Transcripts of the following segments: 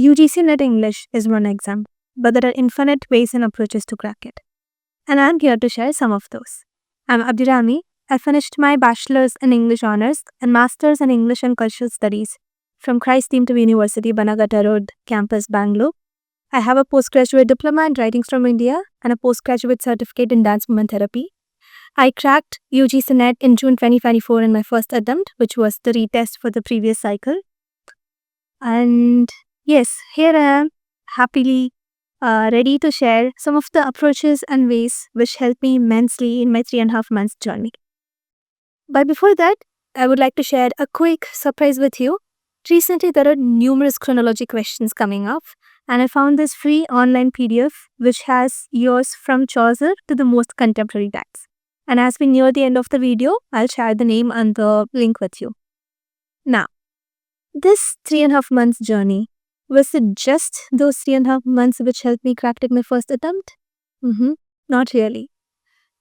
UGC NET English is one exam, but there are infinite ways and approaches to crack it. And I'm here to share some of those. I'm Abdirami. I finished my Bachelor's in English Honours and Master's in English and Cultural Studies from Christ Teamtube University, Banagata Road, campus, Bangalore. I have a postgraduate diploma in writing from India and a postgraduate certificate in dance movement therapy. I cracked UGC NET in June 2024 in my first attempt, which was the retest for the previous cycle. And yes, here I am, happily ready to share some of the approaches and ways which helped me immensely in my 3.5 months journey. But before that, I would like to share a quick surprise with you. Recently, there are numerous chronology questions coming up, and I found this free online PDF which has years from Chaucer to the most contemporary times. And as we near the end of the video, I'll share the name and the link with you. Now, this 3.5 months journey, was it just those 3.5 months which helped me crack it my first attempt? Not really.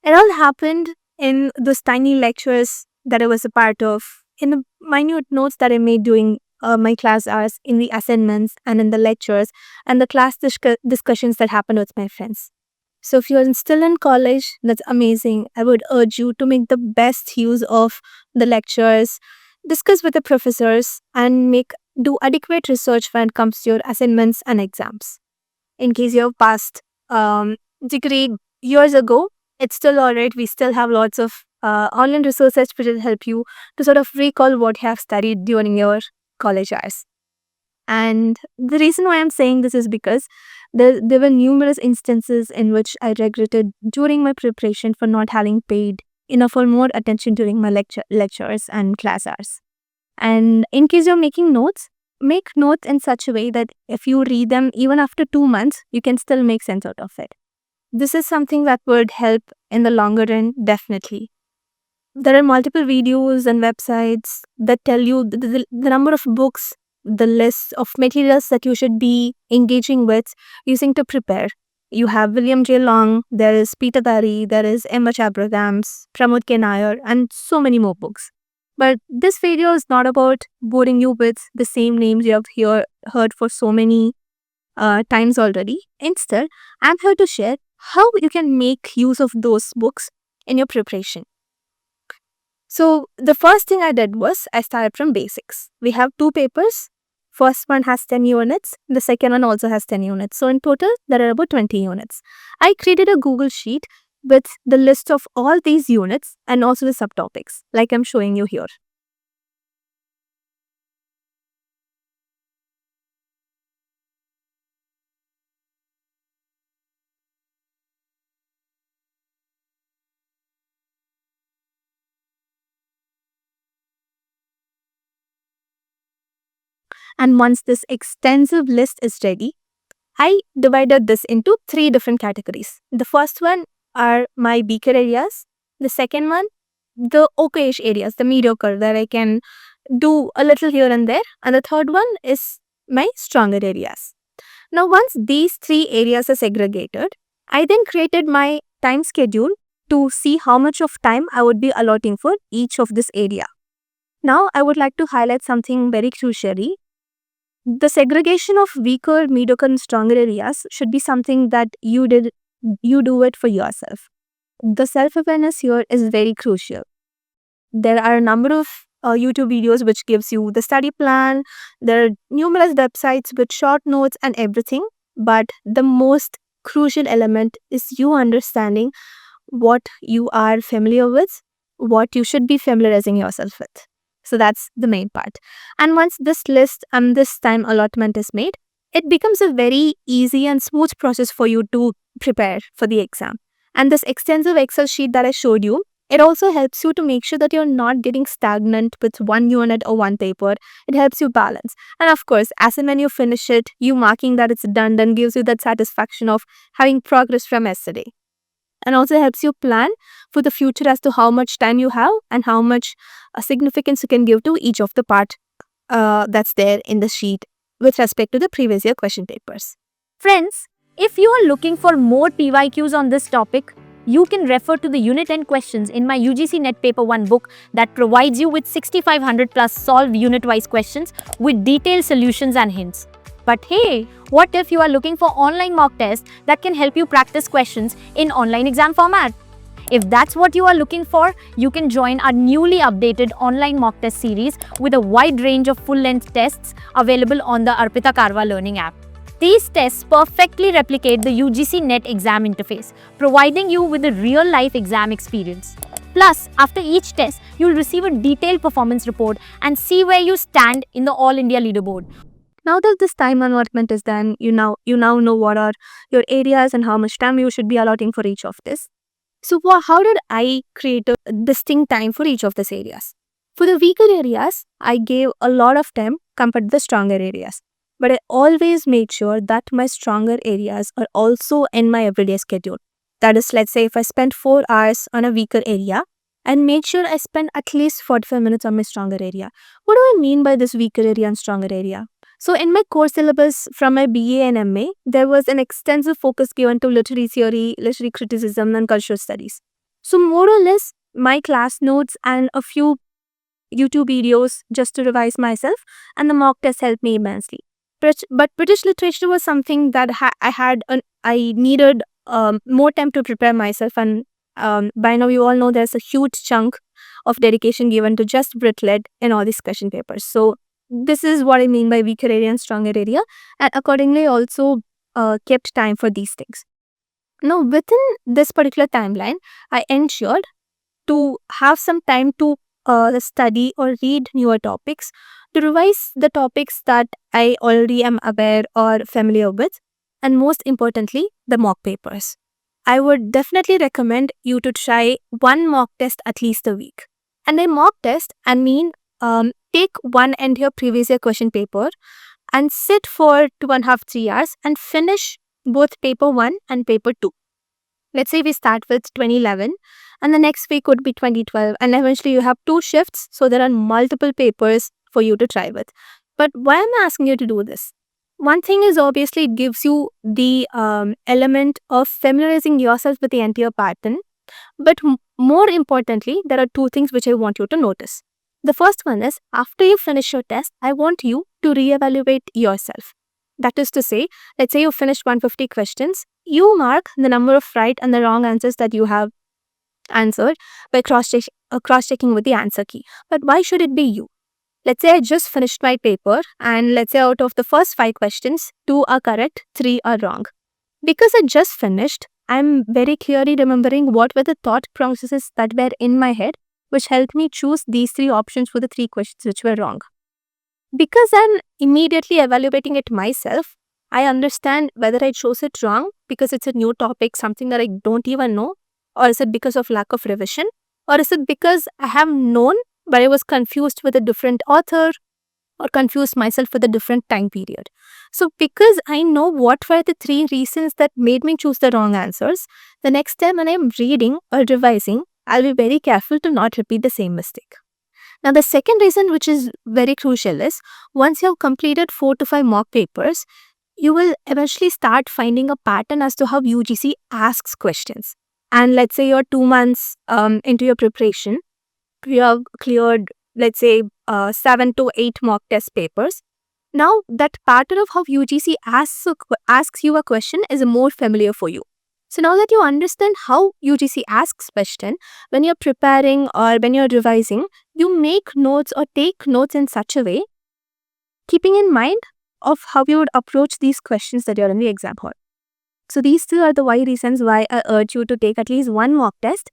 It all happened in those tiny lectures that I was a part of, in the minute notes that I made during my class hours, in the assignments and in the lectures, and the class discussions that happened with my friends. So if you're still in college, that's amazing. I would urge you to make the best use of the lectures, discuss with the professors, and do adequate research when it comes to your assignments and exams. In case you have passed degree years ago, it's still alright. We still have lots of online resources which will help you to sort of recall what you have studied during your college hours. And the reason why I'm saying this is because there were numerous instances in which I regretted during my preparation for not having paid enough or more attention during my lectures and class hours. And in case you're making notes, make notes in such a way that if you read them even after 2 months, you can still make sense out of it. This is something that would help in the longer run, definitely. There are multiple videos and websites that tell you the number of books, the list of materials that you should be engaging with using to prepare. You have William J. Long, there is Peter Dari, there is M. H. Abrahams, Pramod K. Nair, and so many more books. But this video is not about boring you with the same names you have heard for so many times already. Instead, I'm here to share how you can make use of those books in your preparation. So the first thing I did was I started from basics. We have 2 papers. First one has 10 units. The second one also has 10 units. So in total, there are about 20 units. I created a Google Sheet with the list of all these units and also the subtopics, like I'm showing you here. And once this extensive list is ready, I divided this into 3 different categories. The first one are my weaker areas. The second one, the okayish areas, the mediocre, that I can do a little here and there. And the third one is my stronger areas. Now, once these 3 areas are segregated, I then created my time schedule to see how much of time I would be allotting for each of this area. Now, I would like to highlight something very crucially. The segregation of weaker, mediocre, and stronger areas should be something that you do it for yourself. The self-awareness here is very crucial. There are a number of YouTube videos which gives you the study plan. There are numerous websites with short notes and everything. But the most crucial element is you understanding what you are familiar with, what you should be familiarizing yourself with. So that's the main part. And once this list and this time allotment is made, it becomes a very easy and smooth process for you to prepare for the exam. And this extensive Excel sheet that I showed you, it also helps you to make sure that you're not getting stagnant with one unit or one paper. It helps you balance. And of course, as and when you finish it, you marking that it's done then gives you that satisfaction of having progress from yesterday. And also helps you plan for the future as to how much time you have and how much significance you can give to each of the part that's there in the sheet with respect to the previous year question papers. Friends, if you are looking for more PYQs on this topic, you can refer to the Unit End questions in my UGC NET Paper 1 book that provides you with 6500 plus solved unit-wise questions with detailed solutions and hints. But hey, what if you are looking for online mock tests that can help you practice questions in online exam format? If that's what you are looking for, you can join our newly updated online mock test series with a wide range of full-length tests available on the Arpita Karwa learning app. These tests perfectly replicate the UGC NET exam interface, providing you with a real-life exam experience. Plus, after each test, you'll receive a detailed performance report and see where you stand in the All India leaderboard. Now that this time allotment is done, you now know what are your areas and how much time you should be allotting for each of this. So how did I create a distinct time for each of these areas? For the weaker areas, I gave a lot of time compared to the stronger areas. But I always made sure that my stronger areas are also in my everyday schedule. That is, let's say if I spend 4 hours on a weaker area, and make sure I spend at least 45 minutes on my stronger area. What do I mean by this weaker area and stronger area? So in my core syllabus from my BA and MA, there was an extensive focus given to literary theory, literary criticism, and cultural studies. So more or less, my class notes and a few YouTube videos just to revise myself, and the mock test helped me immensely. But British literature was something that I needed more time to prepare myself, and by now you all know there's a huge chunk of dedication given to just Brit Lit in all these question papers. So this is what I mean by weaker area and stronger area, and accordingly also kept time for these things. Now within this particular timeline, I ensured to have some time to study or read newer topics, to revise the topics that I already am aware or familiar with, and most importantly, the mock papers. I would definitely recommend you to try one mock test at least a week. And by mock test, I mean take one entire previous year question paper and sit for 2.5 to 3 hours and finish both paper 1 and paper 2. Let's say we start with 2011 and the next week could be 2012, and eventually you have 2 shifts, so there are multiple papers for you to try with. But why am I asking you to do this? One thing is obviously it gives you the element of familiarizing yourself with the entire pattern. But more importantly, there are 2 things which I want you to notice. The first one is, after you finish your test, I want you to reevaluate yourself. That is to say, let's say you finished 150 questions, you mark the number of right and the wrong answers that you have answered by cross-checking with the answer key. But why should it be you? Let's say I just finished my paper, and let's say out of the first 5 questions, 2 are correct, 3 are wrong. Because I just finished, I'm very clearly remembering what were the thought processes that were in my head, which helped me choose these 3 options for the 3 questions which were wrong. Because I'm immediately evaluating it myself, I understand whether I chose it wrong because it's a new topic, something that I don't even know, or is it because of lack of revision, or is it because I have known but I was confused with a different author or confused myself with a different time period. So because I know what were the 3 reasons that made me choose the wrong answers, the next time when I'm reading or revising, I'll be very careful to not repeat the same mistake. Now the second reason, which is very crucial, is once you have completed 4 to 5 mock papers, you will eventually start finding a pattern as to how UGC asks questions. And let's say you're 2 months into your preparation, you have cleared, let's say, 7 to 8 mock test papers. Now, that pattern of how UGC asks you a question is more familiar for you. So now that you understand how UGC asks question, when you're preparing or when you're revising, you make notes or take notes in such a way, keeping in mind of how you would approach these questions that you're in the exam hall. So these 2 are the why reasons why I urge you to take at least one mock test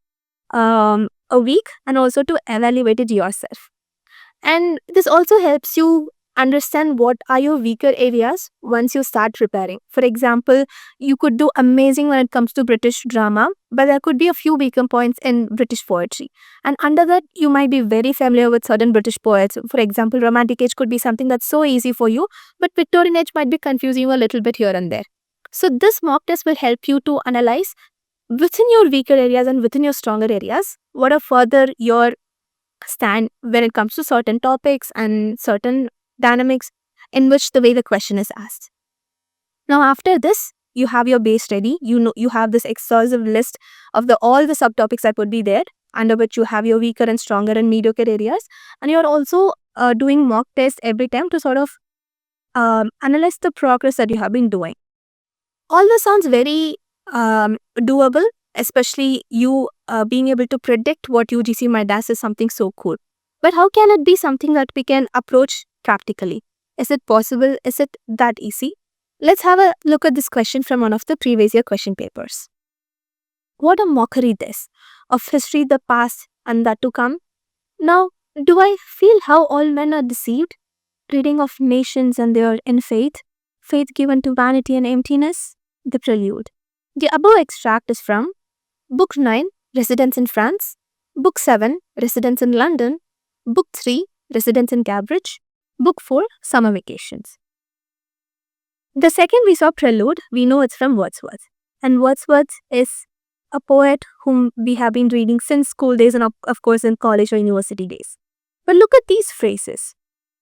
a week, and also to evaluate it yourself. And this also helps you understand what are your weaker areas once you start preparing. For example, you could do amazing when it comes to British drama, but there could be a few weaker points in British poetry. And under that, you might be very familiar with certain British poets. For example, Romantic Age could be something that's so easy for you, but Victorian Age might be confusing you a little bit here and there. So this mock test will help you to analyze within your weaker areas and within your stronger areas, what are further your stand when it comes to certain topics and certain dynamics in which the way the question is asked. Now after this, you have your base ready. You have this exhaustive list of all the subtopics that would be there, under which you have your weaker and stronger and mediocre areas, and you're also doing mock tests every time to sort of analyze the progress that you have been doing. All this sounds very doable, especially you being able to predict what UGC might ask is something so cool. But how can it be something that we can approach practically? Is it possible? Is it that easy? Let's have a look at this question from one of the previous year question papers. What a mockery this, of history, the past, and that to come. Now, do I feel how all men are deceived? Reading of nations and their in faith given to vanity and emptiness? The prelude. The above extract is from Book 9, Residence in France, Book 7, Residence in London, Book 3, Residence in Cambridge, Book 4, Summer Vacations. The second we saw prelude, we know it's from Wordsworth. And Wordsworth is a poet whom we have been reading since school days and of course in college or university days. But look at these phrases.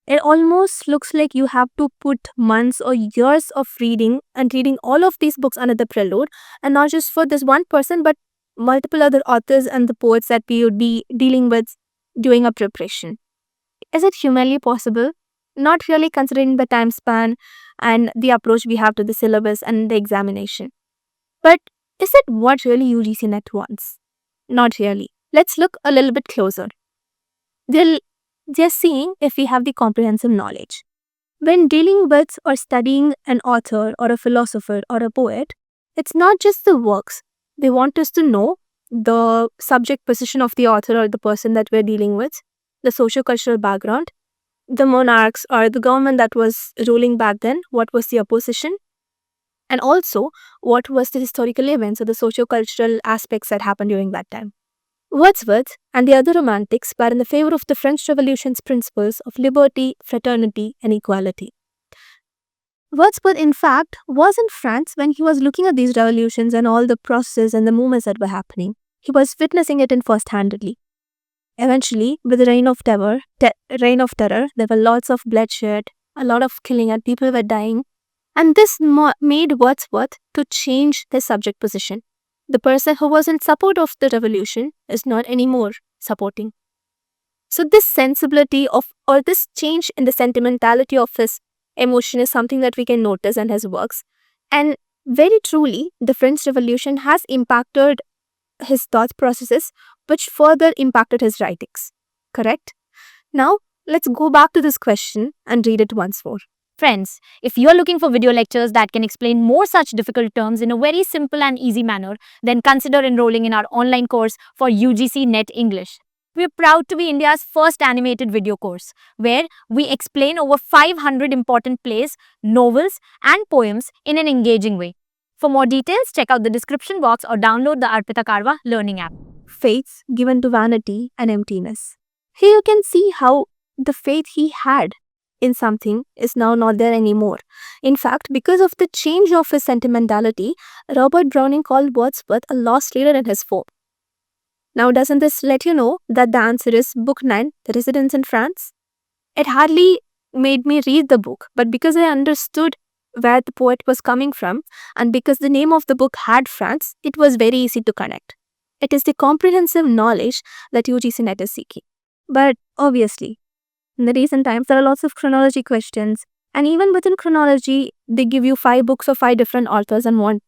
It almost looks like you have to put months or years of reading and reading all of these books under the prelude, and not just for this one person but multiple other authors and the poets that we would be dealing with doing a preparation. Is it humanly possible? Not really, considering the time span and the approach we have to the syllabus and the examination. But is it what really UGC NET wants? Not really. Let's look a little bit closer. They're seeing if we have the comprehensive knowledge. When dealing with or studying an author or a philosopher or a poet, it's not just the works. They want us to know the subject position of the author or the person that we're dealing with, the socio-cultural background, the monarchs or the government that was ruling back then, what was the opposition, and also what was the historical events or the socio-cultural aspects that happened during that time. Wordsworth and the other romantics were in the favor of the French Revolution's principles of liberty, fraternity, and equality. Wordsworth, in fact, was in France when he was looking at these revolutions and all the processes and the movements that were happening. He was witnessing it in first-handedly. Eventually, with the reign of terror, there were lots of bloodshed, a lot of killing, and people were dying. And this made Wordsworth to change his subject position. The person who was in support of the revolution is not anymore supporting. So this sensibility of, or this change in the sentimentality of his emotion is something that we can notice in his works. And very truly, the French Revolution has impacted his thought processes, which further impacted his writings. Correct? Now, let's go back to this question and read it once more. Friends, if you're looking for video lectures that can explain more such difficult terms in a very simple and easy manner, then consider enrolling in our online course for UGC NET English. We're proud to be India's first animated video course, where we explain over 500 important plays, novels, and poems in an engaging way. For more details, check out the description box or download the Arpita Karwa learning app. Faiths given to vanity and emptiness. Here you can see how the faith he had in something is now not there anymore. In fact, because of the change of his sentimentality, Robert Browning called Wordsworth a lost leader in his form. Now, doesn't this let you know that the answer is Book 9, The Residence in France? It hardly made me read the book, but because I understood where the poet was coming from, and because the name of the book had France, it was very easy to connect. It is the comprehensive knowledge that UGC NET is seeking. But obviously, in the recent times, there are lots of chronology questions, and even within chronology, they give you 5 books of 5 different authors and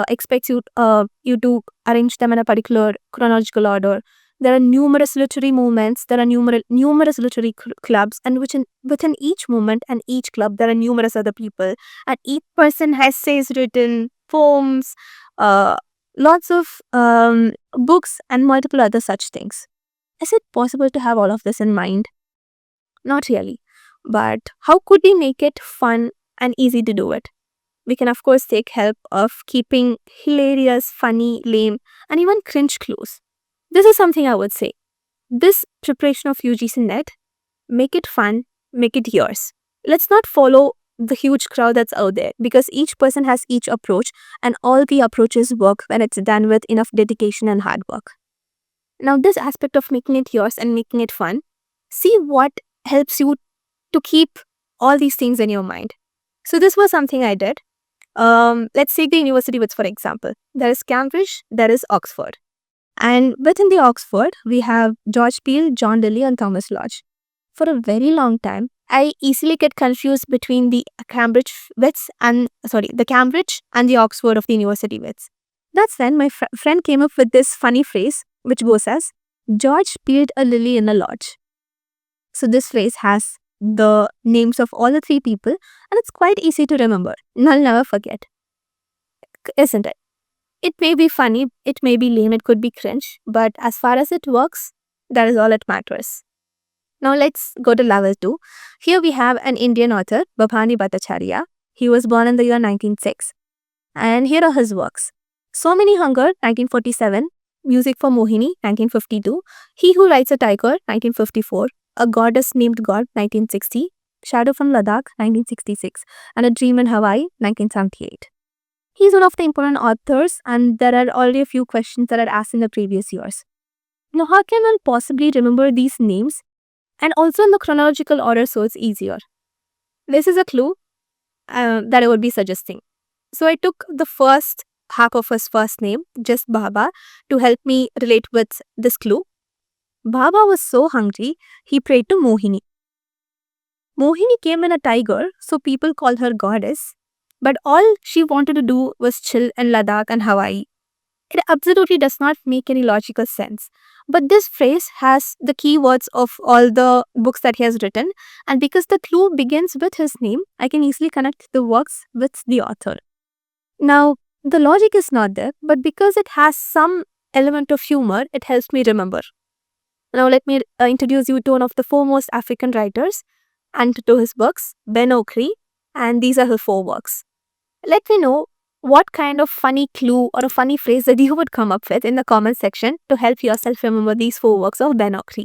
expects you to arrange them in a particular chronological order. There are numerous literary movements, there are numerous literary clubs, and within each movement and each club, there are numerous other people, and each person has essays written, poems, lots of books, and multiple other such things. Is it possible to have all of this in mind? Not really. But how could we make it fun and easy to do it? We can of course take help of keeping hilarious, funny, lame, and even cringe clues. This is something I would say. This preparation of UGC NET, make it fun, make it yours. Let's not follow the huge crowd that's out there, because each person has each approach, and all the approaches work when it's done with enough dedication and hard work. Now, this aspect of making it yours and making it fun, see what helps you to keep all these things in your mind. So this was something I did. Let's take the university bits for example. There is Cambridge, there is Oxford. And within the Oxford, we have George Peele, John Dewey, and Thomas Lodge. For a very long time, I easily get confused between the Cambridge wits and the Cambridge and the Oxford of the university wits. That's when my friend came up with this funny phrase which goes as George peeled a lily in a lodge. So this phrase has the names of all the three people and it's quite easy to remember. And I'll never forget. Isn't it? It may be funny, it may be lame, it could be cringe, but as far as it works, that is all that matters. Now let's go to level 2. Here we have an Indian author, Bhabani Bhattacharya. He was born in the year 1906. And here are his works. So Many Hunger, 1947. Music for Mohini, 1952. He Who Rides a Tiger, 1954. A Goddess Named God, 1960. Shadow from Ladakh, 1966. And A Dream in Hawaii, 1978. He's one of the important authors and there are already a few questions that are asked in the previous years. Now, how can one possibly remember these names and also in the chronological order so it's easier? This is a clue that I would be suggesting. So I took the first half of his first name, just Baba, to help me relate with this clue. Baba was so hungry, he prayed to Mohini. Mohini came in a tiger, so people call her goddess. But all she wanted to do was chill in Ladakh and Hawaii. It absolutely does not make any logical sense. But this phrase has the keywords of all the books that he has written. And because the clue begins with his name, I can easily connect the works with the author. Now, the logic is not there, but because it has some element of humor, it helps me remember. Now, let me introduce you to one of the foremost African writers and to his books, Ben Okri. And these are his 4 works. Let me know what kind of funny clue or a funny phrase that you would come up with in the comment section to help yourself remember these 4 works of Ben Okri.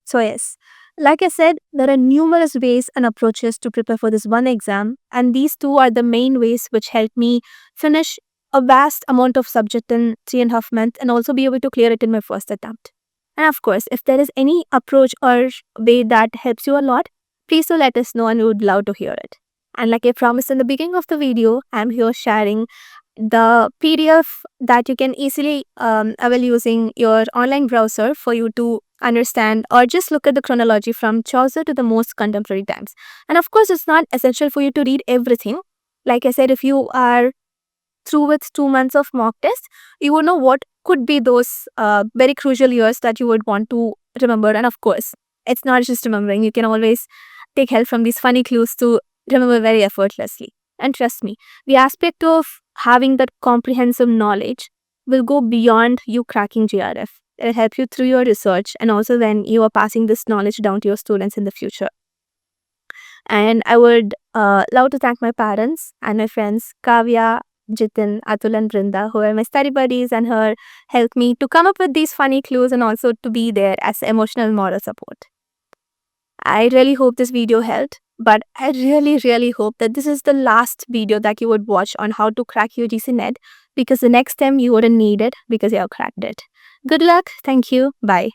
So yes, like I said, there are numerous ways and approaches to prepare for this one exam and these 2 are the main ways which helped me finish a vast amount of subject in 3.5 months and also be able to clear it in my first attempt. And of course, if there is any approach or way that helps you a lot, please do let us know and we would love to hear it. And like I promised in the beginning of the video, I'm here sharing the PDF that you can easily avail using your online browser for you to understand or just look at the chronology from Chaucer to the most contemporary times. And of course, it's not essential for you to read everything. Like I said, if you are through with 2 months of mock test, you would know what could be those very crucial years that you would want to remember. And of course, it's not just remembering. You can always take help from these funny clues to remember very effortlessly. And trust me, the aspect of having that comprehensive knowledge will go beyond you cracking GRF. It will help you through your research and also when you are passing this knowledge down to your students in the future. And I would love to thank my parents and my friends, Kavya, Jitin, Atul and Brinda, who are my study buddies and who helped me to come up with these funny clues and also to be there as emotional moral support. I really hope this video helped, but I really hope that this is the last video that you would watch on how to crack UGC NET because the next time you wouldn't need it because you have cracked it. Good luck. Thank you. Bye.